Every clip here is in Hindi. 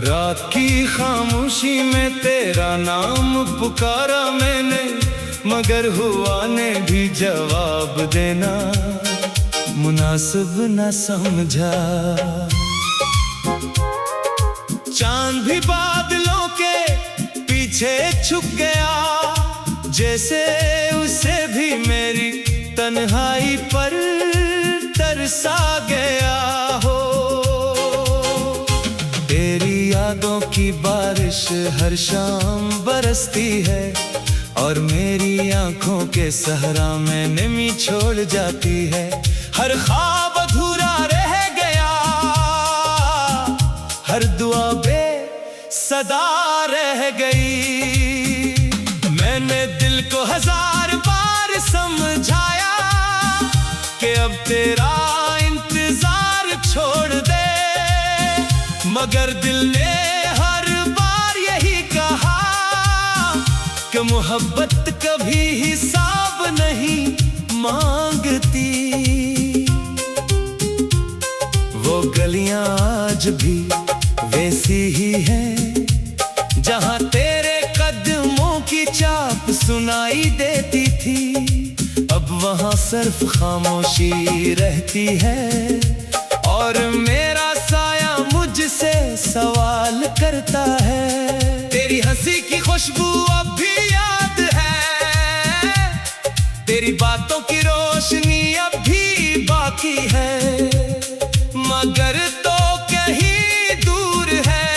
रात की खामोशी में तेरा नाम पुकारा मैंने, मगर हुआ ने भी जवाब देना मुनासिब न समझा। चांद भी बादलों के पीछे छुप गया, जैसे उसे भी मेरी तन्हाई पर तरसा गया हो। तेरी यादों की बारिश हर शाम बरसती है, और मेरी आंखों के सहरा में नमी छोड़ जाती है। हर ख्वाब अधूरा रह गया, हर दुआ बेसदा रह गई। मैंने दिल को 1000 बार समझाया कि अब तेरा इंतजार छोड़ दे, मगर दिल ने हर बार यही कहा कि मोहब्बत कभी हिसाब नहीं मांगती। वो गलियां आज भी वैसी ही हैं, जहां तेरे कदमों की चाप सुनाई देती थी। अब वहां सिर्फ खामोशी रहती है, और मेरा साया मुझसे सवाल करता है। तेरी हंसी की खुशबू अब भी याद है, तेरी बातों की रोशनी अब भी बाकी है, मगर तो कहीं दूर है,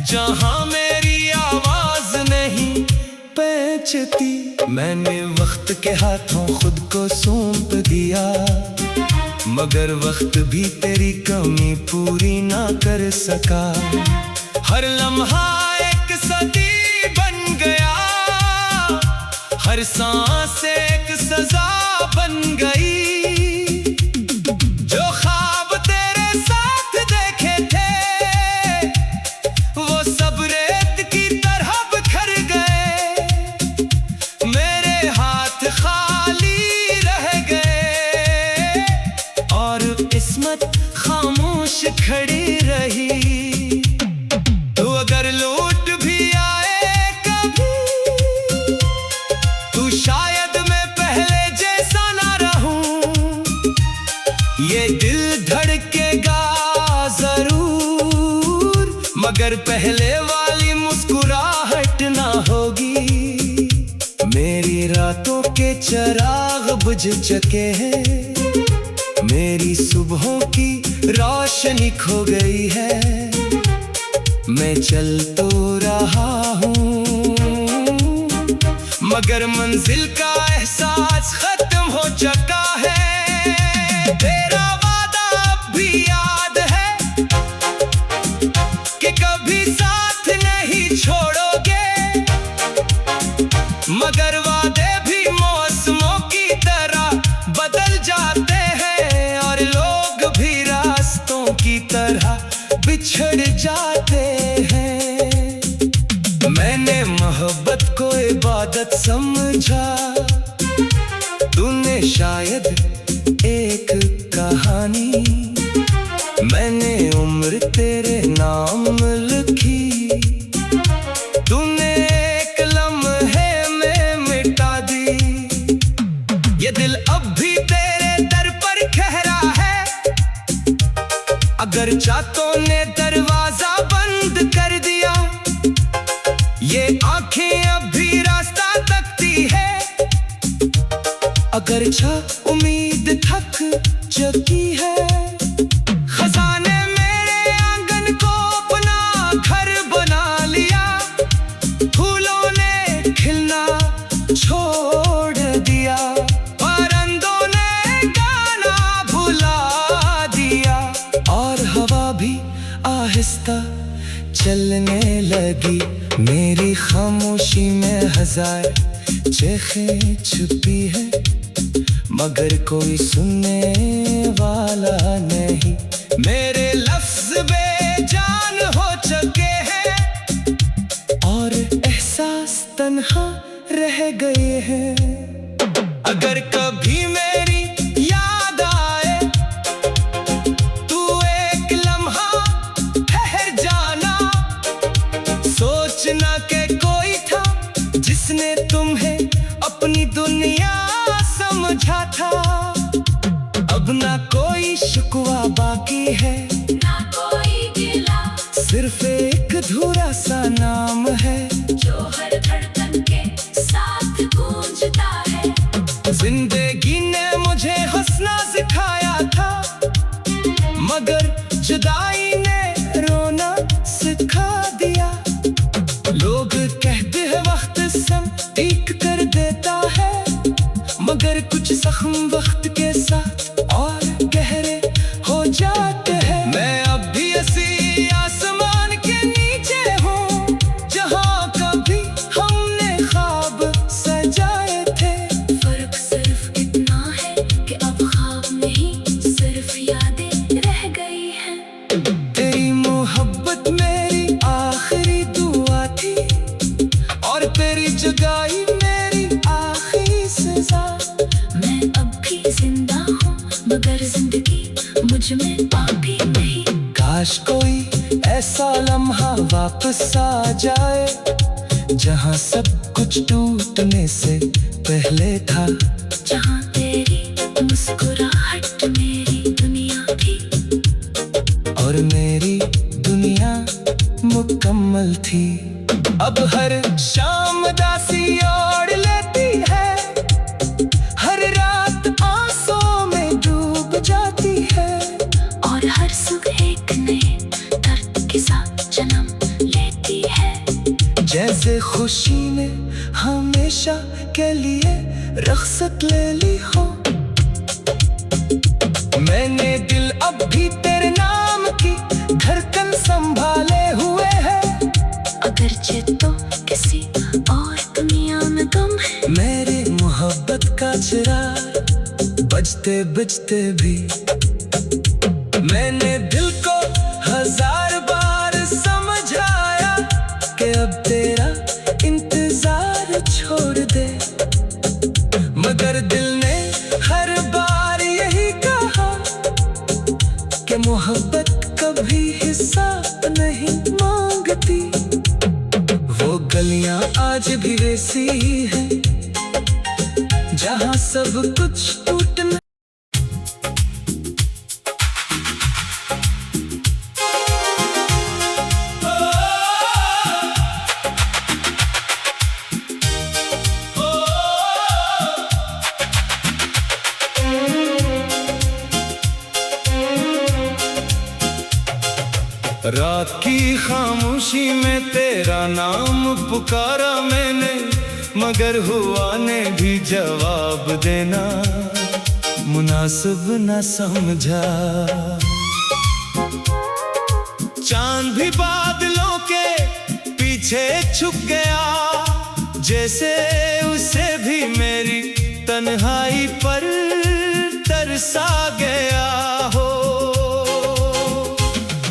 जहां मेरी आवाज नहीं पहुंचती। मैंने वक्त के हाथों खुद को सौंप दिया, मगर वक्त भी तेरी कमी पूरी ना कर सका। हर लम्हा एक सदी बन गया, हर सांस एक सजा बन गई। जो ख्वाब तेरे साथ देखे थे, वो सब रेत की तरह बिखर गए। मेरे हाथ खाली रह गए, और किस्मत खामोश खड़ी रही। तू अगर लौट भी आए कभी, तू शायद मैं पहले जैसा ना रहूं। ये दिल धड़केगा जरूर, मगर पहले वाली मुस्कुराहट ना होगी। मेरी रातों के चिराग बुझ चुके हैं, मेरी सुबहों की रोशनी खो गई है। मैं चल तो रहा हूँ, मगर मंजिल का एहसास खत्म हो चुका है। तेरा वादा अब भी याद है कि कभी साथ नहीं छोड़ोगे, मगर वादे भी मौसमों की तरह बदल जाते हैं, और लोग भी रास्तों की तरह बिछड़ जाते हैं। मैंने मोहब्बत को इबादत समझा, तूने शायद एक कहानी। मैंने उम्र तेरे नाम लिखी, तूने एक लम्हे में मिटा दी। ये दिल अब भी तेरे दर पर खहरा है, अगर चाहतों ने दरवाजा बंद कर दिया। ये आंखें अब भी रास्ता तकती है, अगर चाह उम्मीद थक चुकी है। खजाने मेरे आंगन को अपना घर बना लिया, फूलों ने खिलना छोड़ दिया, परिंदों ने गाना भुला दिया, और हवा भी आहिस्ता चलने लगी। मेरी खामोशी में 1000 चीखें छुपी है, मगर कोई सुनने वाला नहीं। मेरे लफ्ज बेजान हो चुके हैं, और एहसास तन्हा रह गए हैं। अगर कभी मेरी याद आए, तू एक लम्हा ठहर अब ना कोई शिकवा बाकी है, ना कोई गिला, सिर्फ एक अधूरा सा नाम है जो हर धड़कन के साथ गूंजता है। जिंदगी ने मुझे हंसना सिखाया था, मगर जुदाई ने रोना सिखा दिया। लोग कहते हैं वक्त सब ठीक कर देता है, मगर कुछ जख्म वक्त के साथ और गहरे हो जाते हैं। मैं अब भी ऐसी आसमान के नीचे हूँ, जहाँ कभी हमने ख्वाब सजाए थे। फर्क सिर्फ इतना है कि अब ख्वाब नहीं, सिर्फ यादें रह गई हैं। तेरी मोहब्बत मेरी आखिरी दुआ थी, और तेरी जुदाई मेरी आखिरी सजा। मैं अब भी जिंदा हूँ, मगर जिंदगी मुझ में पापी नहीं। काश कोई ऐसा लम्हा वापस आ जाए, जहाँ सब कुछ टूटने से पहले था, जहाँ तेरी मुस्कुराहट मेरी दुनिया थी, और मेरी दुनिया मुकम्मल थी। अब हर शाम दासी ओढ़ लेती है, हर रात आंसुओं में डूब जाती है, और हर सुबह एक नए दर्द के साथ जन्म लेती है। जैसे खुशी ने हमेशा के लिए रुखसत ले ली हो। मैंने दिल अब भी तेरे नाम की धड़कन संभाले हुए है, अगरचे तो किसी और दुनिया में गम है। मेरी मोहब्बत का चिराग बजते बजते भी मैंने दिल को 1000 बार समझाया कि अब तेरा इंतजार छोड़ दे, मगर दिल ने हर बार यही कहा कि मोहब्बत कभी हिसाब नहीं मांगती। वो गलियां आज भी वैसी ही हैं, जहाँ सब कुछ टूटना। रात की खामोशी में तेरा नाम पुकारा मैंने, मगर हुआ ने भी जवाब देना मुनासिब न समझा। चांद भी बादलों के पीछे छुप गया, जैसे उसे भी मेरी तन्हाई पर तरसा गया हो।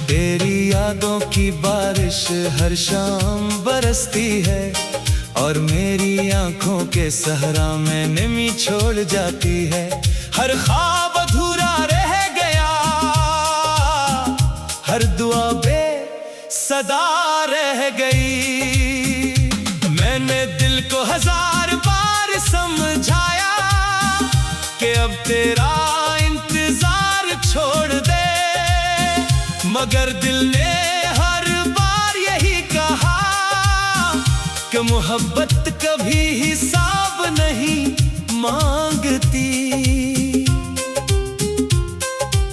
तेरी यादों की बारिश हर शाम बरसती है, और मेरी आंखों के सहरा में नमी छोड़ जाती है। हर ख्वाब अधूरा रह गया, हर दुआ बेसदा रह गई। मैंने दिल को 1000 बार समझाया कि अब तेरा इंतजार छोड़ दे, मगर दिल ने हर बार यही कहा कि मोहब्बत कभी हिसाब नहीं मांगती।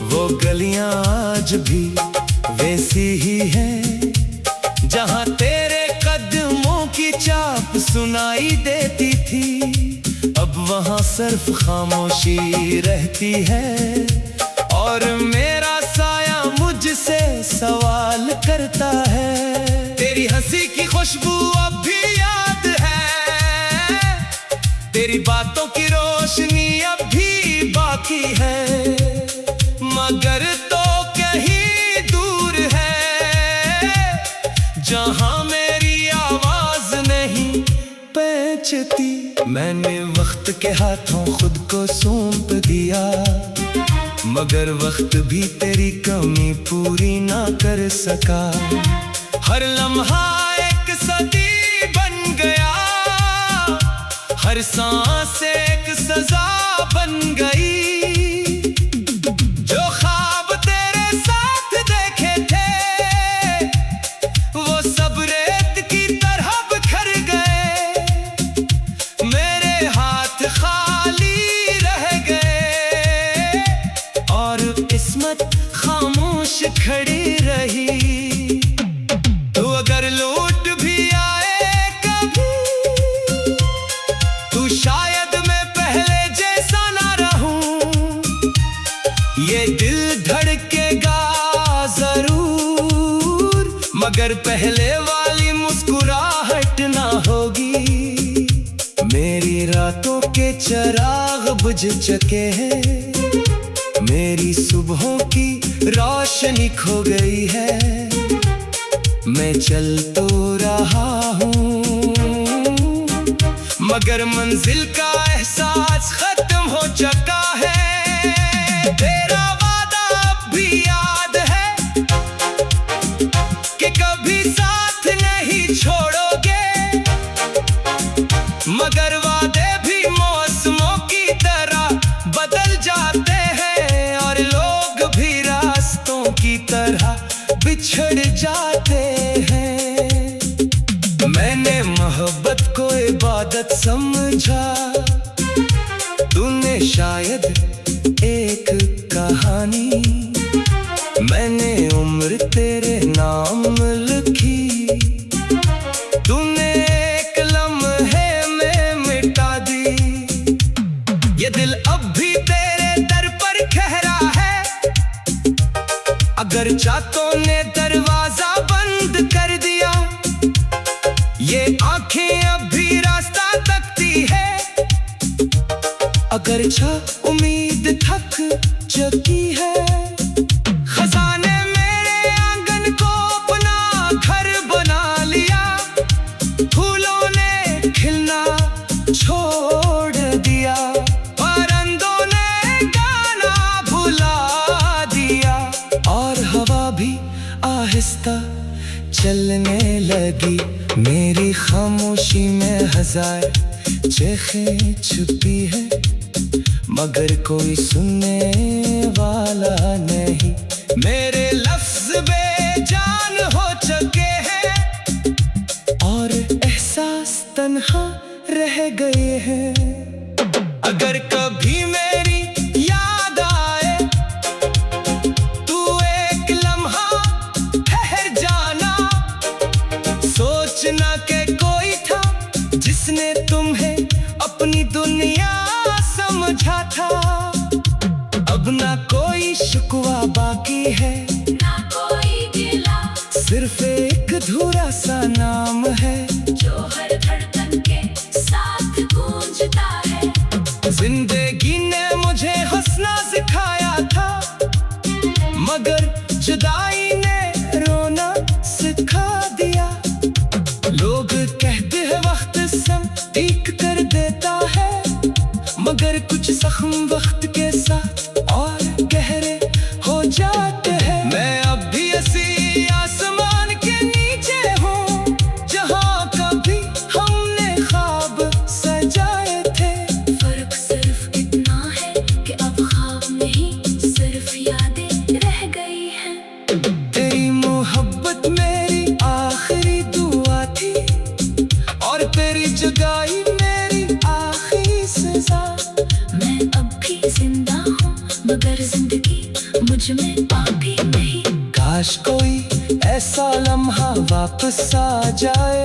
वो गलियां आज भी वैसी ही हैं, जहां तेरे कदमों की चाप सुनाई देती थी। अब वहां सिर्फ खामोशी रहती है, और मेरा साया मुझसे सवाल करता है। तेरी हंसी की खुशबू अब भी याद है, तेरी बातों की रोशनी अब भी बाकी है, मगर तो कहीं दूर है, जहां मेरी आवाज नहीं पहुंचती। मैंने वक्त के हाथों खुद को सौंप दिया, मगर वक्त भी तेरी कमी पूरी ना कर सका। हर लम्हा एक सदी बन गया, हर सांस एक सजा बन गई। किस्मत खामोश खड़ी रही। तू अगर लौट भी आए कभी, तू शायद मैं पहले जैसा ना रहूं। ये दिल धड़केगा जरूर, मगर पहले वाली मुस्कुराहट ना होगी। मेरी रातों के चिराग बुझ चुके हैं, मेरी सुबहों की रोशनी खो गई है। मैं चल तो रहा हूँ, मगर मंजिल का एहसास खत्म हो चुका है। तेरा वादा अब भी याद है कि कभी साथ नहीं छोड़ोगे, मगर वादे भी मौसमों की तरह बदल जाते हैं, और लोग भी रास्तों की तरह बिछड़ जाते हैं। मैंने मोहब्बत को इबादत समझा, तूने शायद एक कहानी। मैंने उम्र तेरे नाम लिखी, तूने एक लम्हे में मिटा दी। ये दिल अब भी तेरे दर पर खहरा है, अगर चाहतों ने दरवाजा बंद कर दिया। ये आंखें अब भी रास्ता तकती है, अगर चाह उम्मीद थक चुकी है। खजाने मेरे आंगन को अपना घर बना लिया, फूलों ने खिलना छोड़ दिया, परिंदों ने गाना भुला दिया, और हवा भी आहिस्ता चलने लगी। मेरी खामोशी में हजार चीखें छुपी है, मगर कोई सुनने वाला नहीं। मेरे लफ्ज बेजान हो चुके हैं, और एहसास तन्हा रह गए हैं। अगर कभी मेरी याद आए, तू एक लम्हा ठहर जाना। सोचना कि कोई था जिसने तुम्हें अपनी दुनिया समझा था। अब ना कोई शिकवा बाकी है, ना कोई गिला, सिर्फ एक अधूरा सा नाम है जो हर धड़कन के साथ गूंजता है। जिंदगी ने मुझे हंसना सिखाया था, मगर जुदाई ने रोना सिखा दिया। लोग कहते हैं वक्त सब ठीक कर देता है, मगर कुछ जख्म वक्त के साथ और गहरे हो जाते हैं। मैं अब भी ऐसी आसमान के नीचे हूँ, जहाँ कभी हमने ख्वाब सजाए थे। फर्क सिर्फ इतना है कि अब ख्वाब नहीं, सिर्फ यादें रह गई हैं। तेरी मोहब्बत मेरी आखिरी दुआ थी, और तेरी जुदाई मेरी आखिरी सजा। मैं अब भी जिंदा हूँ, मगर जिंदगी मुझ में बाकी नहीं। काश कोई ऐसा लम्हा वापस आ जाए,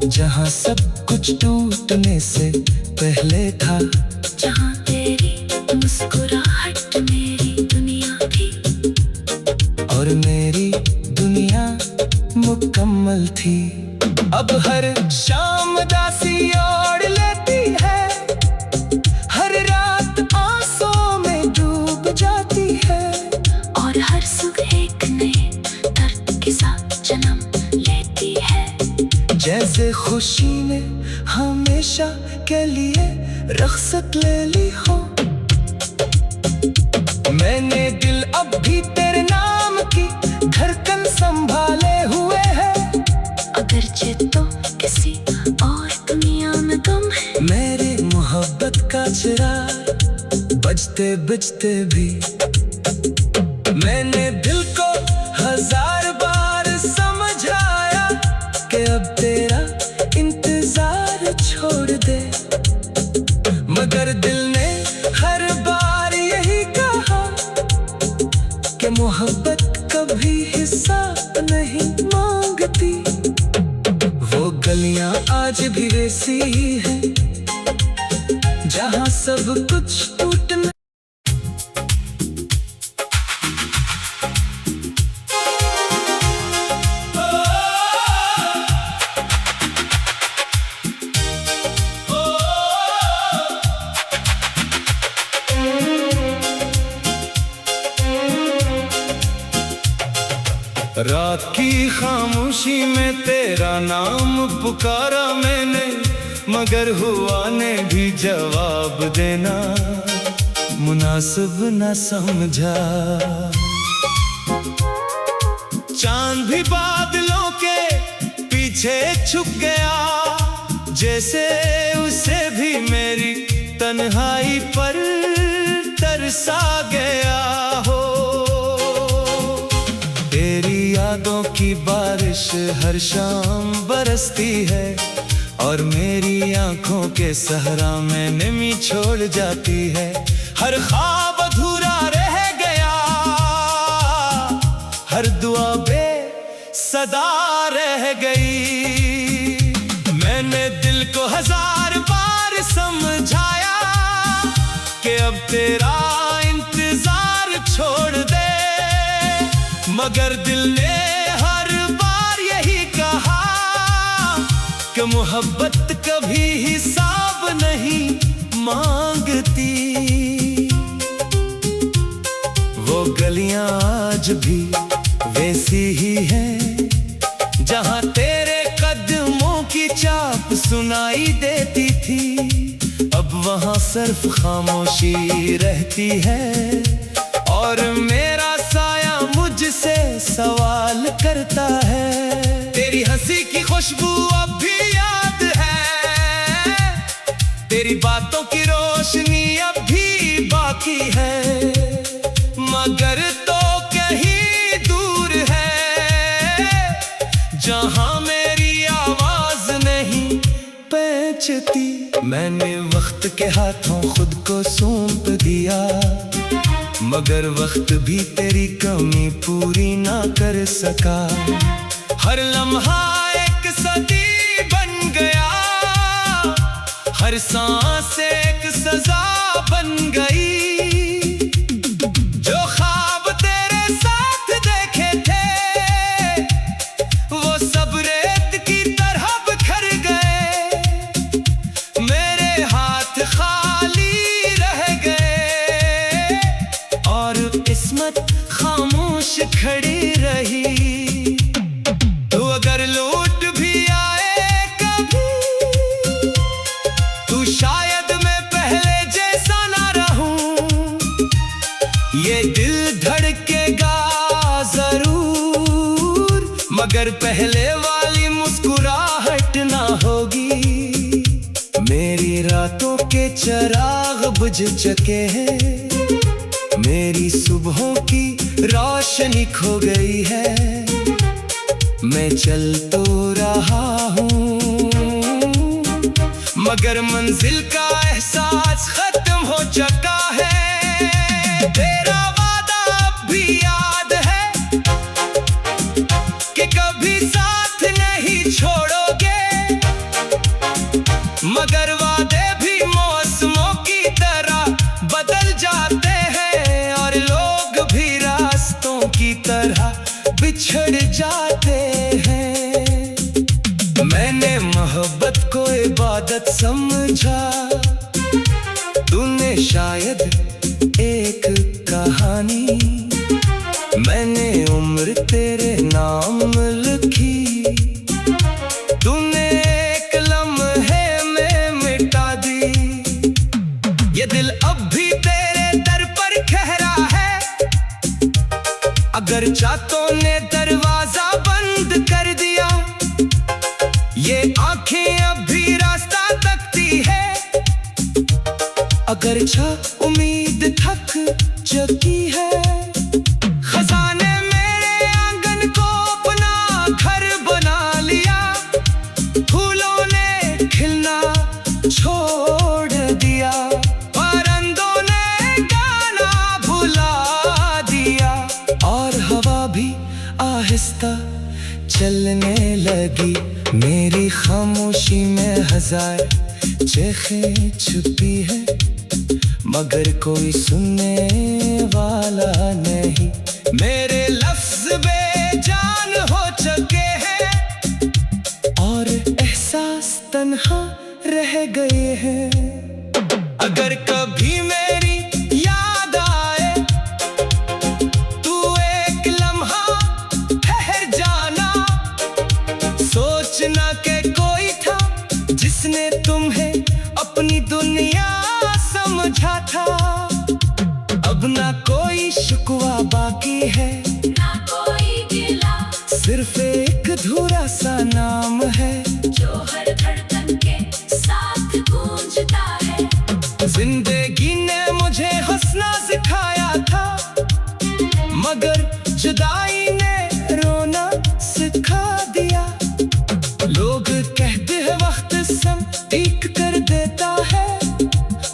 जहाँ सब कुछ टूटने से पहले था। जहाँ तेरी मुस्कुराहट मेरी दुनिया थी, और मेरी दुनिया मुकम्मल थी। अब हर शाम दासी ओढ़ लेती है, हर रात आंसू में डूब जाती है, और हर सुबह एक नए दर्द के साथ जन्म लेती है। जैसे खुशी ने हमेशा के लिए रुखसत ले ली हो। मैंने दिल अब भी तेरे नाम की धड़कन संभाले हुए है, अगरचे तो किसी और दुनिया में तुम है। मेरी मोहब्बत का चिराग बजते बजते भी मैंने दिल को हजार बार समझाया कि अब तेरा इंतजार छोड़ दे, मगर दिल ने हर बार यही कहा मोहब्बत कभी हिसाब नहीं मांगती। वो गलियां आज भी वैसी ही हैं जहां सब कुछ टूटना। रात की खामोशी में तेरा नाम पुकारा मैंने, मगर हुआ ने भी जवाब देना मुनासिब न समझा। चांद भी बादलों के पीछे छुप गया, जैसे उसे भी मेरी तन्हाई पर तरसा गया हो। तेरी यादों की बारिश हर शाम बरसती है, और मेरी आंखों के सहरा में नमी छोड़ जाती है। हर ख्वाब अधूरा रह गया, हर दुआ बेसदा रह गई। मैंने दिल को 1000 बार समझाया कि अब तेरा इंतजार छोड़ दे, मगर दिल ने हर बार यही कहा कि मोहब्बत कभी हिसाब नहीं मांगती। वो गलियां आज भी वैसी ही हैं जहां तेरे कदमों की चाप सुनाई देती थी। अब वहां सिर्फ खामोशी रहती है, और मेरा साया मुझसे सवाल करता है। तेरी हंसी की खुशबू अब भी याद है, तेरी बातों की रोशनी अब भी बाकी है, मगर तो कहीं दूर है जहां मेरी आवाज नहीं पहुंचती। मैंने वक्त के हाथों खुद को सौंप दिया, मगर वक्त भी तेरी कमी पूरी ना कर सका। हर लम्हा एक सदी बन गया, हर सांस एक सजा बन गई। जो ख्वाब तेरे साथ देखे थे वो सब रेत की तरह बिखर गए, मेरे हाथ खाली रह गए, और किस्मत खामोश खड़ी रही। तू अगर लौट भी आए कभी, तू शायद मैं पहले जैसा ना रहूं। ये दिल धड़केगा जरूर, मगर पहले वाली मुस्कुराहट ना होगी। मेरी रातों के चिराग बुझ चुके हैं, मेरी सुबहों की रोशनी खो गई है। मैं चल तो रहा हूँ, मगर मंजिल का एहसास खत्म हो चुका है। तेरा वादा अब भी याद है कि कभी साथ नहीं छोड़ोगे, मगर वादे भी मौसमों की तरह बदल जाते हैं, और लोग भी रास्तों की तरह बिछड़ जाते हैं। मैंने मोहब्बत को इबादत समझा, तूने शायद एक कहानी। मैंने उम्र तेरे नाम लिखी, तूने एक लम्हे में मिटा दी। ये दिल अब भी तेरे दर पर ठहरा है, अगर चाहतों ने दरवाजा बंद कर दिया। ये आंखें अब भी रास्ता तकती है, अगर चाह उम्मीद थक चुकी है। खजाने मेरे आंगन को अपना घर बना लिया, फूलों ने खिलना छोड़ दिया, परिंदों ने गाना भुला दिया, और चलने लगी। मेरी खामोशी में हजार चेखें छुपी है, मगर कोई सुनने वाला नहीं। मेरे लफ्ज बेजान हो चुके हैं और एहसास तन्हा रह गए हैं। अगर कभी मेरी याद आए तू एक लम्हा ठहर जाना, सोचना के कोई था जिसने तुम्हें अपनी दुनिया समझा था। अब ना कोई शिकवा बाकी है, ना कोई गिला, सिर्फ एक अधूरा सा नाम है जो हर धड़कन के साथ गूंजता है। जिंदगी ने मुझे हंसना सिखाया था, मगर जुदाई ने रोना सिखा दिया। लोग कहते हैं वक्त सब ठीक कर देता है,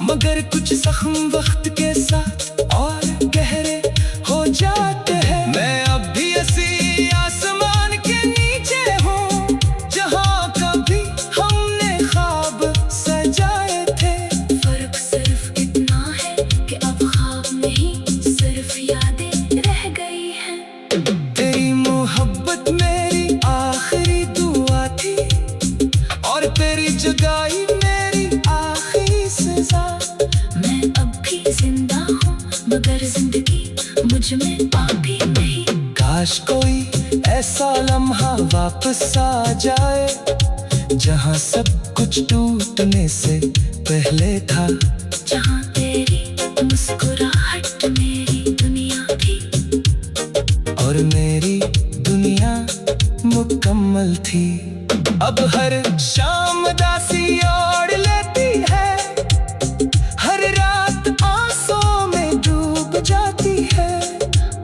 मगर कुछ जख्म वक्त के साथ और गहरे हो जाते हैं। मैं अब भी ऐसी आसमान के नीचे हूँ जहाँ कभी हमने ख्वाब सजाए थे। फर्क सिर्फ इतना है कि अब ख्वाब नहीं सिर्फ यादें रह गई हैं। तेरी मोहब्बत मेरी आखिरी दुआ थी और तेरी जुदाई मेरी आखिरी सजा। मैं अब भी जिंदा हूँ मगर जिंदगी मुझ में पापी नहीं। काश कोई ऐसा लम्हा वापस आ जाए जहाँ सब कुछ टूटने से पहले था, जहाँ तेरी मुस्कुराहट मेरी दुनिया थी और मेरी दुनिया मुकम्मल थी। अब हर शाम दासी ओढ़ लेती है, हर रात आंसुओं में डूब जाती है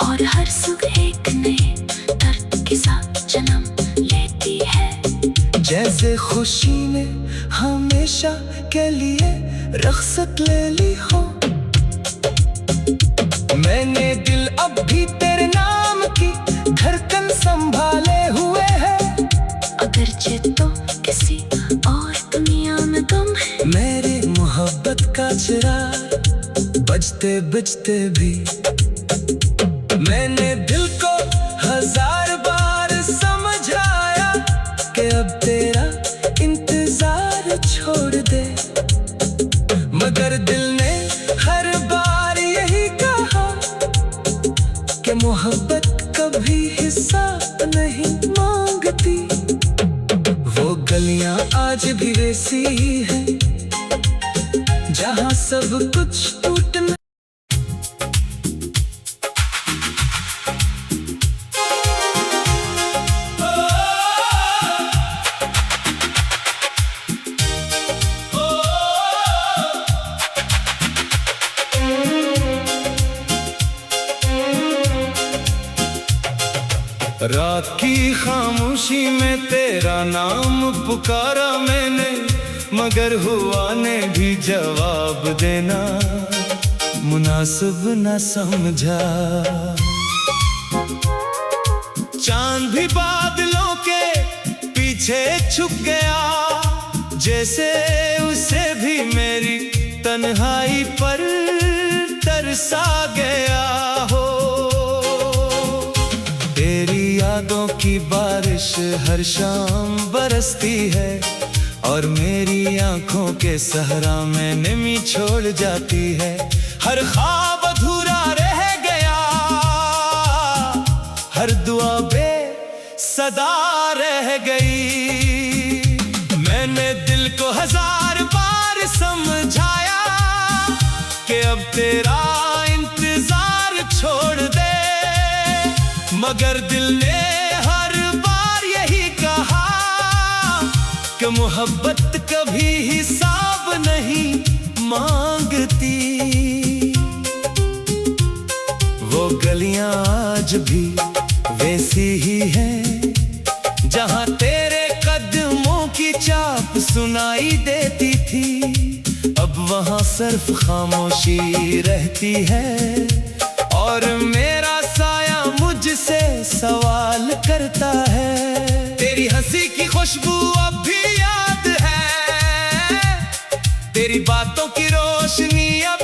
और हर सुबह एक नए दर्द के साथ जन्म लेती है। जैसे खुशी ने हमेशा के लिए रुखसत ले ली हो। मैंने दिल अब भी तेरे नाम की धड़कन संभाले हुए है, अगरचे तो किसी और दुनिया में तुम है। मेरे मोहब्बत का चिराग बजते बजते भी मैंने दिल को हजार बार समझाया कि अब तेरा इंतजार छोड़ दे, मगर दिल ने हर बार यही कहा कि मोहब्बत कभी हिसाब नहीं मांगती। वो गलियां आज भी वैसी ही हैं जहाँ सब कुछ टूटना। रात की खामोशी में तेरा नाम पुकारा मैंने, मगर हुआ ने भी जवाब देना मुनासिब न समझा। चांद भी बादलों के पीछे छुप गया, जैसे उसे भी मेरी तन्हाई पर तरसा गया हो। तेरी यादों की बारिश हर शाम बरसती है और मेरी आंखों के सहरा में नमी छोड़ जाती है। हर ख्वाब अधूरा रह गया, हर दुआ बेसदा रह गई। मैंने दिल को हजार बार समझाया कि अब तेरा इंतजार छोड़ दे, मगर दिल ने हर बार यही कहा कि मोहब्बत कभी हिसाब नहीं मांगती। वो गलियां आज भी वैसी ही हैं जहां तेरे कदमों की चाप सुनाई देती थी। अब वहां सिर्फ खामोशी रहती है और मेरा साया मुझसे सवाल करता है। खुशबू अब भी याद है, तेरी बातों की रोशनी अब